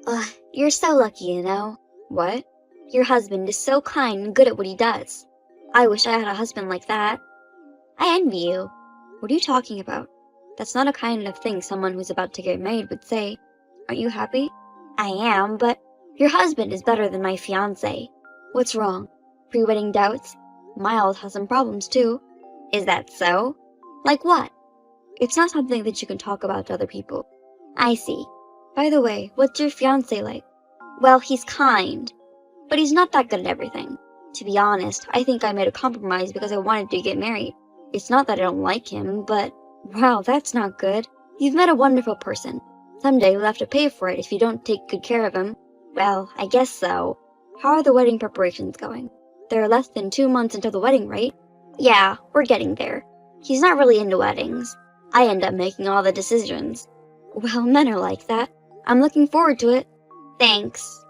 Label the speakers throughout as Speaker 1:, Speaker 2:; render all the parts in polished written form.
Speaker 1: Ugh, you're so lucky, you know.
Speaker 2: What?
Speaker 1: Your husband is so kind and good at what he does. I wish I had a husband like that. I envy you.
Speaker 2: What are you talking about? That's not a kind of thing someone who's about to get married would say. Aren't you happy?
Speaker 1: I am, but your husband is better than my fiancé.
Speaker 2: What's wrong? Pre-wedding doubts? Miles has some problems too.
Speaker 1: Is that so? Like what?
Speaker 2: It's not something that you can talk about to other people.
Speaker 1: I see.
Speaker 2: By the way, what's your fiancé like?
Speaker 1: Well, he's kind,
Speaker 2: but he's not that good at everything. To be honest, I think I made a compromise because I wanted to get married. It's not that I don't like him, but... Wow, that's not good. You've met a wonderful person. Someday you'll have to pay for it if you don't take good care of him.
Speaker 1: Well, I guess so.
Speaker 2: How are the wedding preparations going? There are less than 2 months until the wedding, right?
Speaker 1: Yeah, we're getting there. He's not really into weddings. I end up making all the decisions.
Speaker 2: Well, men are like that. I'm looking forward to it.
Speaker 1: Thanks.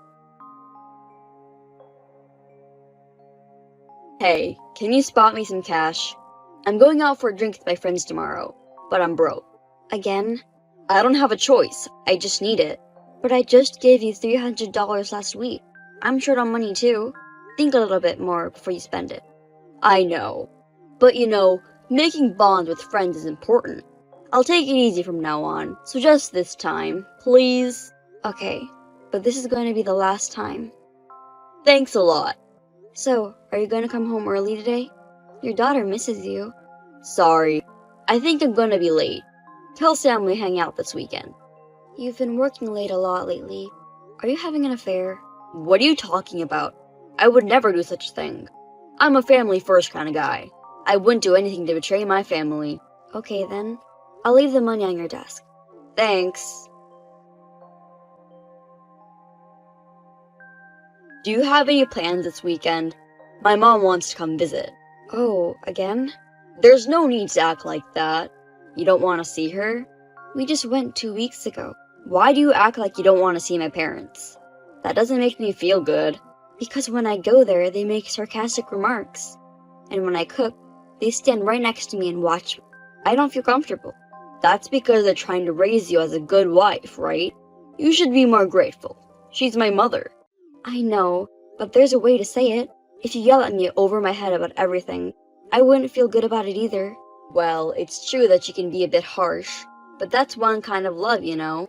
Speaker 3: Hey, can you spot me some cash? I'm going out for a drink with my friends tomorrow, but I'm broke.
Speaker 2: Again?
Speaker 3: I don't have a choice. I just need it.
Speaker 2: But I just gave you $300 last week. I'm short on money too. Think a little bit more before you spend it.
Speaker 3: I know. But you know, making bonds with friends is important. I'll take it easy from now on, so just this time, please?
Speaker 2: Okay, but this is going to be the last time.
Speaker 3: Thanks a lot.
Speaker 2: So, are you going to come home early today? Your daughter misses you.
Speaker 3: Sorry. I think I'm going to be late. Tell Sam we hang out this weekend.
Speaker 2: You've been working late a lot lately. Are you having an affair?
Speaker 3: What are you talking about? I would never do such a thing. I'm a family-first kind of guy. I wouldn't do anything to betray my family.
Speaker 2: Okay then. I'll leave the money on your desk.
Speaker 3: Thanks. Do you have any plans this weekend? My mom wants to come visit.
Speaker 2: Oh, again?
Speaker 3: There's no need to act like that. You don't want to see her?
Speaker 2: We just went 2 weeks ago.
Speaker 3: Why do you act like you don't want to see my parents? That doesn't make me feel good.
Speaker 2: Because when I go there, they make sarcastic remarks. And when I cook, they stand right next to me and watch me. I don't feel comfortable.
Speaker 3: That's because they're trying to raise you as a good wife, right? You should be more grateful. She's my mother.
Speaker 2: I know, but there's a way to say it. If you yell at me over my head about everything, I wouldn't feel good about it either.
Speaker 3: Well, it's true that she can be a bit harsh, but that's one kind of love, you know?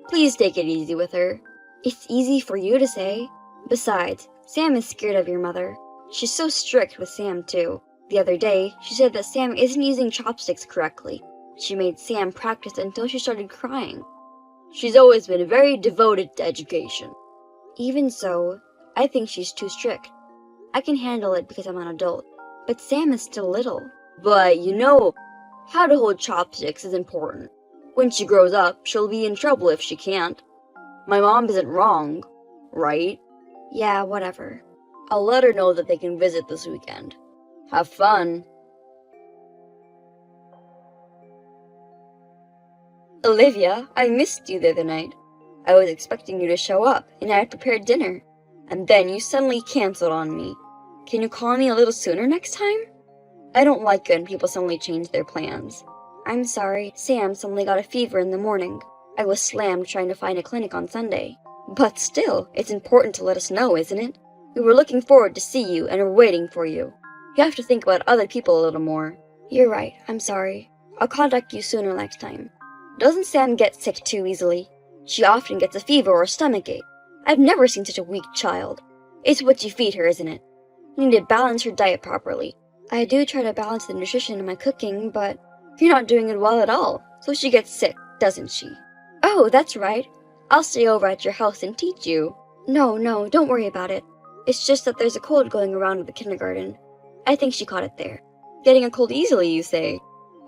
Speaker 3: Please take it easy with her.
Speaker 2: It's easy for you to say. Besides, Sam is scared of your mother. She's so strict with Sam, too. The other day, she said that Sam isn't using chopsticks correctly. She made Sam practice until she started crying.
Speaker 3: She's always been very devoted to education.
Speaker 2: Even so, I think she's too strict. I can handle it because I'm an adult, but Sam is still little.
Speaker 3: But, you know, how to hold chopsticks is important. When she grows up, she'll be in trouble if she can't. My mom isn't wrong, right?
Speaker 2: Yeah, whatever.
Speaker 3: I'll let her know that they can visit this weekend. Have fun.
Speaker 2: Olivia, I missed you the other night. I was expecting you to show up, and I had prepared dinner. And then you suddenly canceled on me. Can you call me a little sooner next time? I don't like it when people suddenly change their plans. I'm sorry, Sam suddenly got a fever in the morning. I was slammed trying to find a clinic on Sunday. But still, it's important to let us know, isn't it? We were looking forward to see you and are waiting for you. You have to think about other people a little more. You're right, I'm sorry. I'll contact you sooner next time. Doesn't Sam get sick too easily? She often gets a fever or a stomachache. I've never seen such a weak child. It's what you feed her, isn't it? You need to balance her diet properly. I do try to balance the nutrition in my cooking, but you're not doing it well at all, so she gets sick, doesn't she? Oh, that's right. I'll stay over at your house and teach you. No, don't worry about it. It's just that there's a cold going around at the kindergarten. I think she caught it there. Getting a cold easily, you say?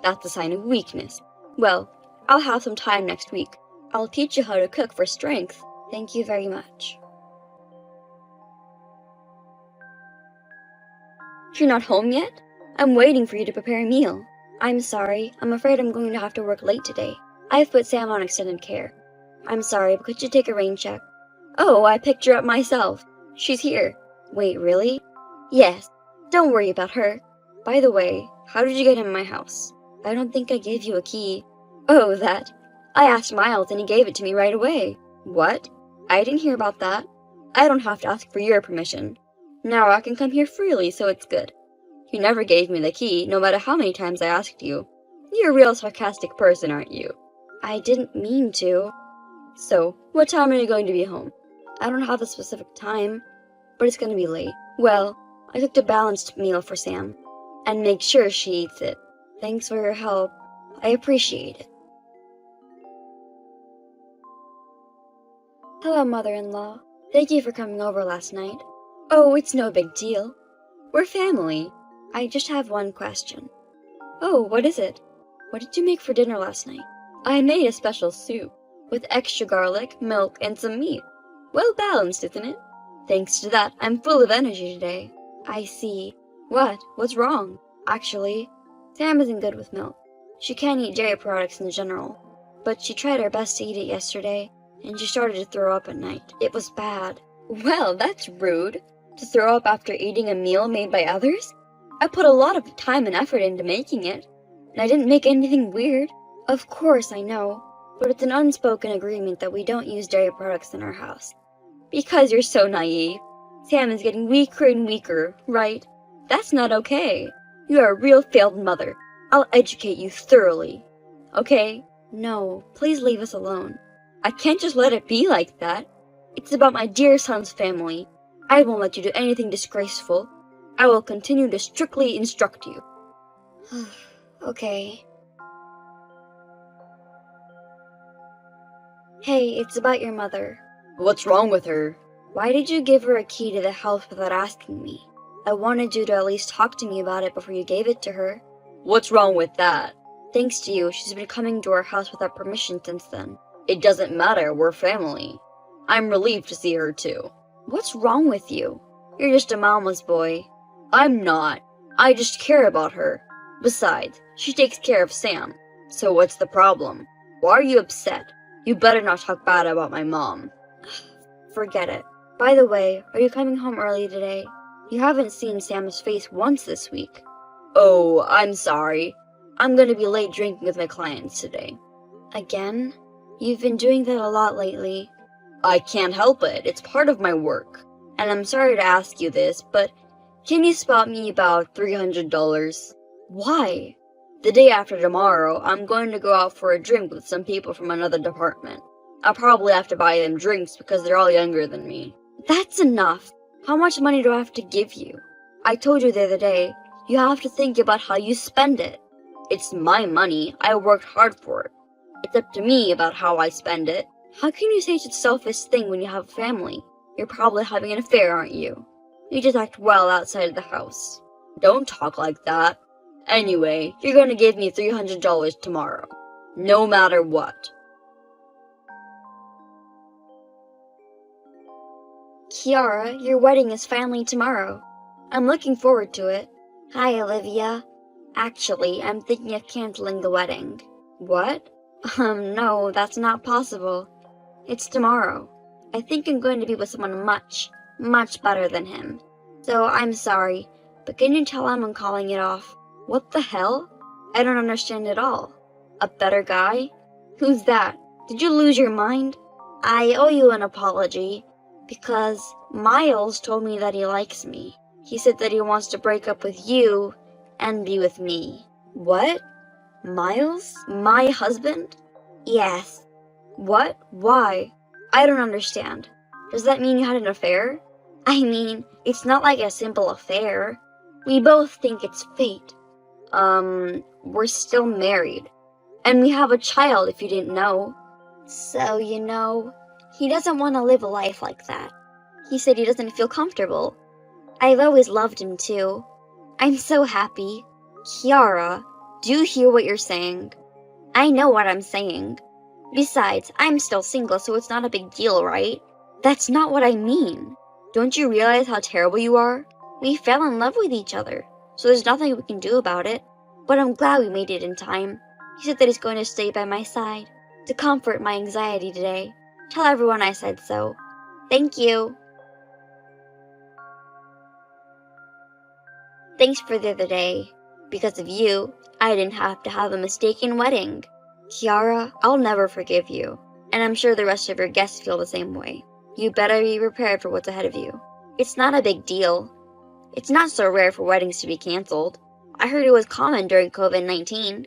Speaker 2: That's a sign of weakness. Well, I'll have some time next week. I'll teach you how to cook for strength. Thank you very much. You're not home yet? I'm waiting for you to prepare a meal. I'm sorry. I'm afraid I'm going to have to work late today. I've put Sam on extended care. I'm sorry, but could you take a rain check? Oh, I picked her up myself. She's here. Wait, really? Yes. Don't worry about her. By the way, how did you get in my house? I don't think I gave you a key. Oh, that. I asked Miles and he gave it to me right away. What? I didn't hear about that. I don't have to ask for your permission. Now I can come here freely, so it's good. You never gave me the key, no matter how many times I asked you. You're a real sarcastic person, aren't you?
Speaker 1: I didn't mean to.
Speaker 2: So, what time are you going to be home?
Speaker 1: I don't have a specific time, but it's gonna be late. Well, I cooked a balanced meal for Sam, and make sure she eats it. Thanks for your help. I appreciate it. Hello, mother-in-law. Thank you for coming over last night.
Speaker 2: Oh, it's no big deal. We're family.
Speaker 1: I just have one question.
Speaker 2: Oh, what is it?
Speaker 1: What did you make for dinner last night?
Speaker 2: I made a special soup with extra garlic, milk, and some meat. Well balanced, isn't it? Thanks to that, I'm full of energy today.
Speaker 1: I see.
Speaker 2: What? What's wrong?
Speaker 1: Actually, Sam isn't good with milk. She can't eat dairy products in general, but she tried her best to eat it yesterday, and she started to throw up at night. It was bad.
Speaker 2: Well, that's rude. To throw up after eating a meal made by others? I put a lot of time and effort into making it, and I didn't make anything weird.
Speaker 1: Of course, I know, but it's an unspoken agreement that we don't use dairy products in our house.
Speaker 2: Because you're so naive. Sam is getting weaker and weaker, right? That's not okay. You are a real failed mother. I'll educate you thoroughly. Okay?
Speaker 1: No, please leave us alone.
Speaker 2: I can't just let it be like that. It's about my dear son's family. I won't let you do anything disgraceful. I will continue to strictly instruct you.
Speaker 1: Okay. Hey, it's about your mother.
Speaker 2: What's wrong with her?
Speaker 1: Why did you give her a key to the house without asking me? I wanted you to at least talk to me about it before you gave it to her.
Speaker 2: What's wrong with that?
Speaker 1: Thanks to you, she's been coming to our house without permission since then.
Speaker 2: It doesn't matter, we're family. I'm relieved to see her too.
Speaker 1: What's wrong with you?
Speaker 2: You're just a mama's boy. I'm not. I just care about her. Besides, she takes care of Sam. So what's the problem? Why are you upset? You better not talk bad about my mom.
Speaker 1: Forget it. By the way, are you coming home early today? You haven't seen Sam's face once this week.
Speaker 2: Oh, I'm sorry. I'm gonna be late drinking with my clients today.
Speaker 1: Again? You've been doing that a lot lately.
Speaker 2: I can't help it. It's part of my work. And I'm sorry to ask you this, but can you spot me about $300?
Speaker 1: Why?
Speaker 2: The day after tomorrow, I'm going to go out for a drink with some people from another department. I'll probably have to buy them drinks because they're all younger than me.
Speaker 1: That's enough. How much money do I have to give you? I told you the other day, you have to think about how you spend it.
Speaker 2: It's my money. I worked hard for it. It's up to me about how I spend it.
Speaker 1: How can you say such a selfish thing when you have a family? You're probably having an affair, aren't you? You just act well outside of the house.
Speaker 2: Don't talk like that. Anyway, you're gonna give me $300 tomorrow. No matter what.
Speaker 1: Kiara, your wedding is finally tomorrow. I'm looking forward to it. Hi, Olivia. Actually, I'm thinking of canceling the wedding.
Speaker 2: What?
Speaker 1: No, that's not possible. It's tomorrow. I think I'm going to be with someone much, much better than him. So I'm sorry, but can you tell him I'm calling it off?
Speaker 2: What the hell?
Speaker 1: I don't understand at all.
Speaker 2: A better guy?
Speaker 1: Who's that? Did you lose your mind? I owe you an apology, because Miles told me that he likes me. He said that he wants to break up with you and be with me.
Speaker 2: What? Miles?
Speaker 1: My husband? Yes.
Speaker 2: What? Why?
Speaker 1: I don't understand. Does that mean you had an affair? I mean, it's not like a simple affair. We both think it's fate.
Speaker 2: We're still married. And we have a child, if you didn't know.
Speaker 1: So, he doesn't want to live a life like that. He said he doesn't feel comfortable. I've always loved him too. I'm so happy.
Speaker 2: Kiara, do you hear what you're saying?
Speaker 1: I know what I'm saying. Besides, I'm still single, so it's not a big deal, right?
Speaker 2: That's not what I mean. Don't you realize how terrible you are?
Speaker 1: We fell in love with each other, so there's nothing we can do about it. But I'm glad we made it in time. He said that he's going to stay by my side to comfort my anxiety today. Tell everyone I said so. Thank you. Thanks for the other day. Because of you, I didn't have to have a mistaken wedding.
Speaker 2: Kiara, I'll never forgive you. And I'm sure the rest of your guests feel the same way.
Speaker 1: You better be prepared for what's ahead of you. It's not a big deal. It's not so rare for weddings to be canceled. I heard it was common during COVID-19.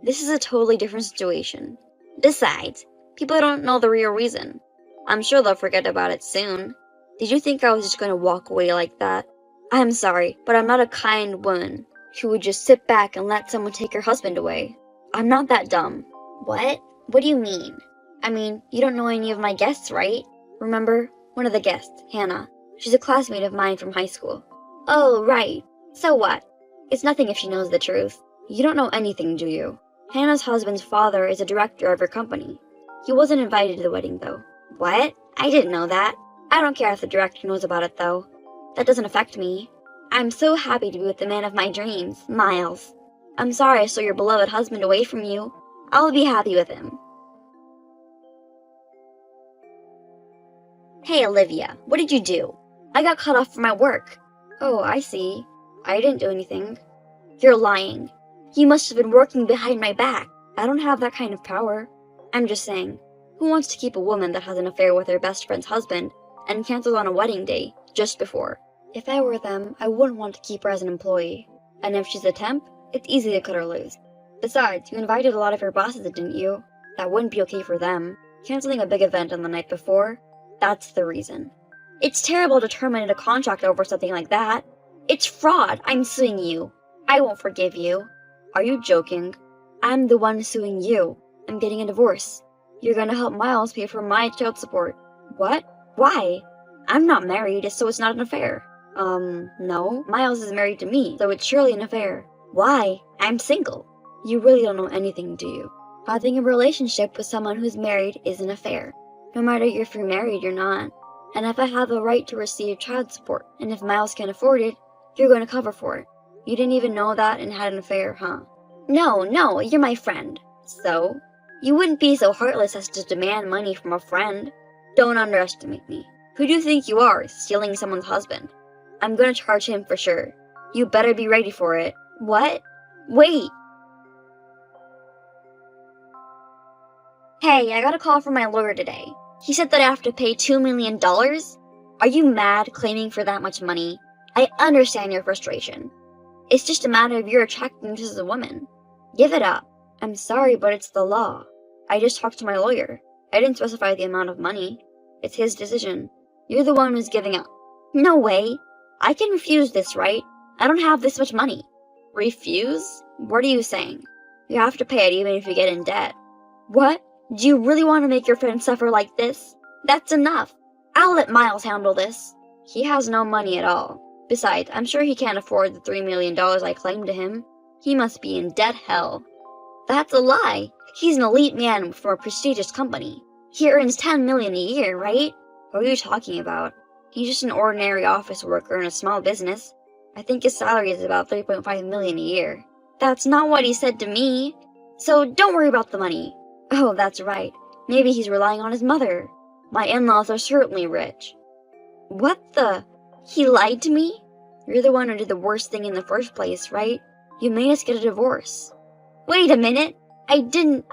Speaker 1: This is a totally different situation. Besides, people don't know the real reason. I'm sure they'll forget about it soon. Did you think I was just going to walk away like that? I'm sorry, but I'm not a kind woman who would just sit back and let someone take her husband away. I'm not that dumb. What? What do you mean? I mean, you don't know any of my guests, right? Remember? One of the guests, Hannah. She's a classmate of mine from high school. Oh, right. So what? It's nothing if she knows the truth. You don't know anything, do you? Hannah's husband's father is a director of her company. He wasn't invited to the wedding, though. What? I didn't know that. I don't care if the director knows about it, though. That doesn't affect me. I'm so happy to be with the man of my dreams, Miles. I'm sorry I stole your beloved husband away from you. I'll be happy with him. Hey, Olivia, what did you do? I got cut off from my work. Oh, I see. I didn't do anything. You're lying. You must have been working behind my back. I don't have that kind of power. I'm just saying, who wants to keep a woman that has an affair with her best friend's husband and cancels on a wedding day just before? If I were them, I wouldn't want to keep her as an employee. And if she's a temp, it's easy to cut her loose. Besides, you invited a lot of your bosses, didn't you? That wouldn't be okay for them. Canceling a big event on the night before, that's the reason. It's terrible to terminate a contract over something like that. It's fraud. I'm suing you. I won't forgive you. Are you joking? I'm the one suing you. I'm getting a divorce. You're gonna help Miles pay for my child support. What? Why? I'm not married, so it's not an affair. No. Miles is married to me, so it's surely an affair. Why? I'm single. You really don't know anything, do you? Having a relationship with someone who's married is an affair. No matter if you're married or not. And if I have a right to receive child support, and if Miles can't afford it, you're going to cover for it. You didn't even know that and had an affair, huh? No, you're my friend. So? You wouldn't be so heartless as to demand money from a friend. Don't underestimate me. Who do you think you are, stealing someone's husband? I'm going to charge him for sure. You better be ready for it. What? Wait! Hey, I got a call from my lawyer today. He said that I have to pay $2 million? Are you mad claiming for that much money? I understand your frustration. It's just a matter of your attractiveness as a woman. Give it up. I'm sorry, but it's the law. I just talked to my lawyer. I didn't specify the amount of money. It's his decision. You're the one who's giving up. No way. I can refuse this, right? I don't have this much money. Refuse? What are you saying? You have to pay it even if you get in debt. What? Do you really want to make your friend suffer like this? That's enough. I'll let Miles handle this. He has no money at all. Besides, I'm sure he can't afford the $3 million I claimed to him. He must be in debt hell. That's a lie. He's an elite man from a prestigious company. He earns $10 million a year, right? What are you talking about? He's just an ordinary office worker in a small business. I think his salary is about $3.5 million a year. That's not what he said to me. So don't worry about the money. Oh, that's right. Maybe he's relying on his mother. My in-laws are certainly rich. What the? He lied to me? You're the one who did the worst thing in the first place, right? You made us get a divorce. Wait a minute. Didn't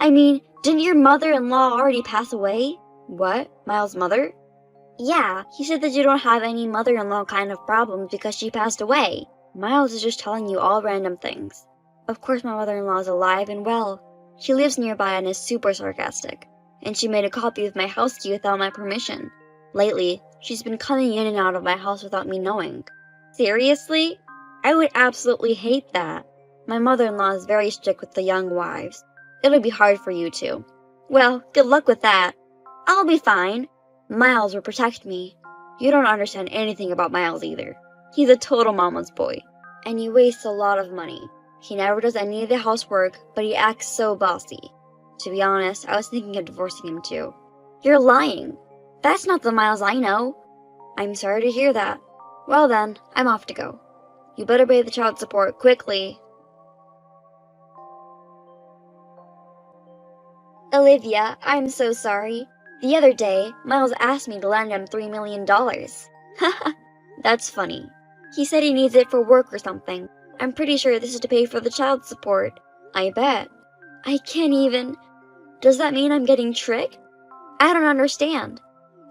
Speaker 1: your mother-in-law already pass away? What? Miles' mother? Yeah, he said that you don't have any mother-in-law kind of problems because she passed away. Miles is just telling you all random things. Of course my mother-in-law is alive and well. She lives nearby and is super sarcastic. And she made a copy of my house key without my permission. Lately, she's been coming in and out of my house without me knowing. Seriously? I would absolutely hate that. My mother-in-law is very strict with the young wives. It'll be hard for you too. Well, good luck with that. I'll be fine. Miles will protect me. You don't understand anything about Miles either. He's a total mama's boy. And he wastes a lot of money. He never does any of the housework, but he acts so bossy. To be honest, I was thinking of divorcing him too. You're lying. That's not the Miles I know. I'm sorry to hear that. Well then, I'm off to go. You better pay the child support quickly. Olivia, I'm so sorry. The other day, Miles asked me to lend him $3 million. Haha, that's funny. He said he needs it for work or something. I'm pretty sure this is to pay for the child support. I bet. I can't even... Does that mean I'm getting tricked? I don't understand.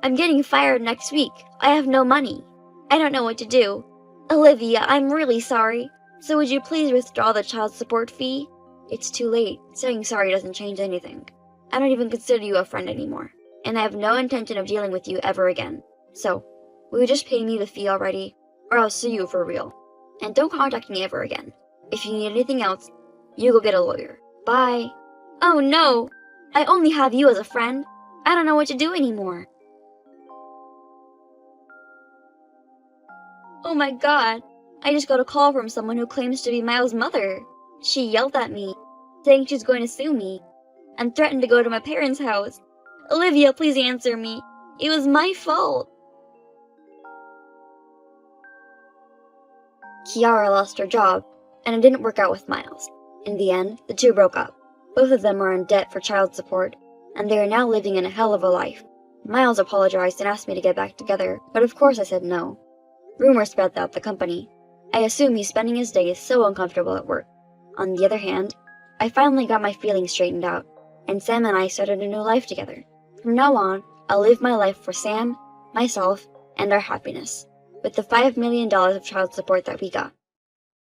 Speaker 1: I'm getting fired next week. I have no money. I don't know what to do. Olivia, I'm really sorry. So would you please withdraw the child support fee? It's too late. Saying sorry doesn't change anything. I don't even consider you a friend anymore, and I have no intention of dealing with you ever again. So, will you just pay me the fee already, or I'll sue you for real. And don't contact me ever again. If you need anything else, you go get a lawyer. Bye. Oh no! I only have you as a friend. I don't know what to do anymore. Oh my god! I just got a call from someone who claims to be Miles' mother. She yelled at me, saying she's going to sue me, and threatened to go to my parents' house. Olivia, please answer me. It was my fault. Kiara lost her job, and it didn't work out with Miles. In the end, the two broke up. Both of them are in debt for child support, and they are now living in a hell of a life. Miles apologized and asked me to get back together, but of course I said no. Rumors spread throughout the company. I assume he's spending his days so uncomfortable at work. On the other hand, I finally got my feelings straightened out, and Sam and I started a new life together. From now on, I'll live my life for Sam, myself, and our happiness, with the $5 million of child support that we got.